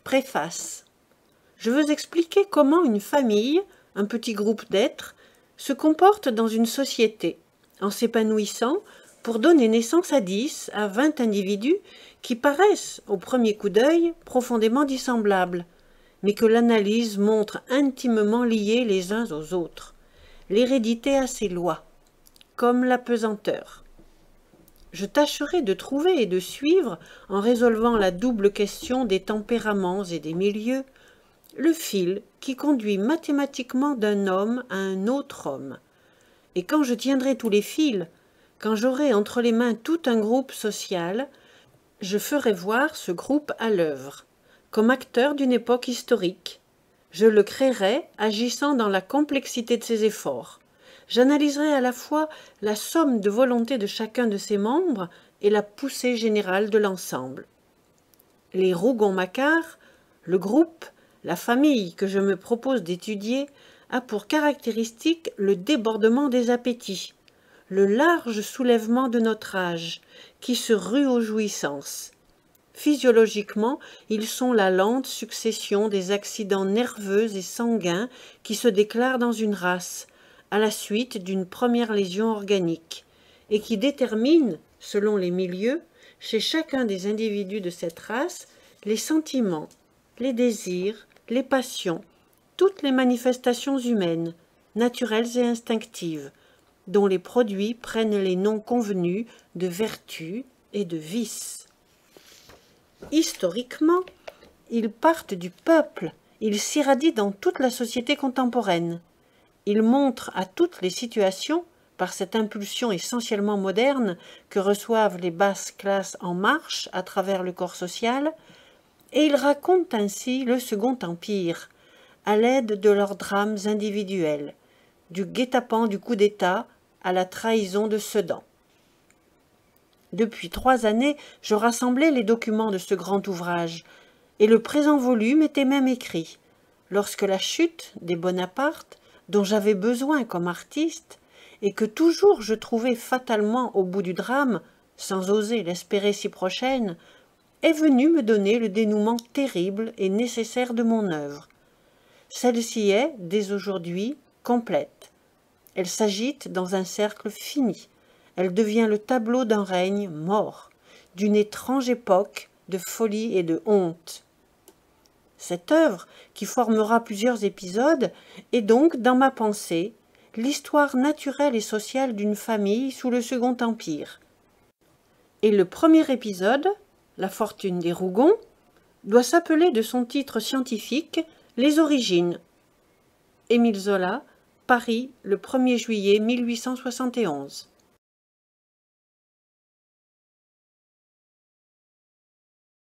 Préface. Je veux expliquer comment une famille, un petit groupe d'êtres, se comporte dans une société, en s'épanouissant pour donner naissance à 10 à 20 individus qui paraissent, au premier coup d'œil, profondément dissemblables, mais que l'analyse montre intimement liés les uns aux autres. L'hérédité a ses lois, comme la pesanteur. Je tâcherai de trouver et de suivre, en résolvant la double question des tempéraments et des milieux, le fil qui conduit mathématiquement d'un homme à un autre homme. Et quand je tiendrai tous les fils, quand j'aurai entre les mains tout un groupe social, je ferai voir ce groupe à l'œuvre, comme acteur d'une époque historique. Je le créerai agissant dans la complexité de ses efforts. J'analyserai à la fois la somme de volonté de chacun de ses membres et la poussée générale de l'ensemble. Les Rougon-Macquart, le groupe, la famille que je me propose d'étudier, a pour caractéristique le débordement des appétits, le large soulèvement de notre âge, qui se rue aux jouissances. Physiologiquement, ils sont la lente succession des accidents nerveux et sanguins qui se déclarent dans une race, à la suite d'une première lésion organique, et qui déterminent, selon les milieux, chez chacun des individus de cette race, les sentiments, les désirs, les passions, toutes les manifestations humaines, naturelles et instinctives, dont les produits prennent les noms convenus de vertu et de vice. Historiquement, ils partent du peuple, ils s'irradient dans toute la société contemporaine. Ils montrent à toutes les situations, par cette impulsion essentiellement moderne que reçoivent les basses classes en marche à travers le corps social, et ils racontent ainsi le Second Empire, à l'aide de leurs drames individuels, du guet-apens du coup d'État à la trahison de Sedan. Depuis 3 années, je rassemblais les documents de ce grand ouvrage, et le présent volume était même écrit, lorsque la chute des Bonaparte, dont j'avais besoin comme artiste, et que toujours je trouvais fatalement au bout du drame, sans oser l'espérer si prochaine, est venue me donner le dénouement terrible et nécessaire de mon œuvre. Celle-ci est, dès aujourd'hui, complète. Elle s'agite dans un cercle fini. Elle devient le tableau d'un règne mort, d'une étrange époque de folie et de honte. Cette œuvre, qui formera plusieurs épisodes, est donc, dans ma pensée, l'histoire naturelle et sociale d'une famille sous le Second Empire. Et le premier épisode, La fortune des Rougon, doit s'appeler de son titre scientifique Les origines. Émile Zola, Paris, le 1er juillet 1871.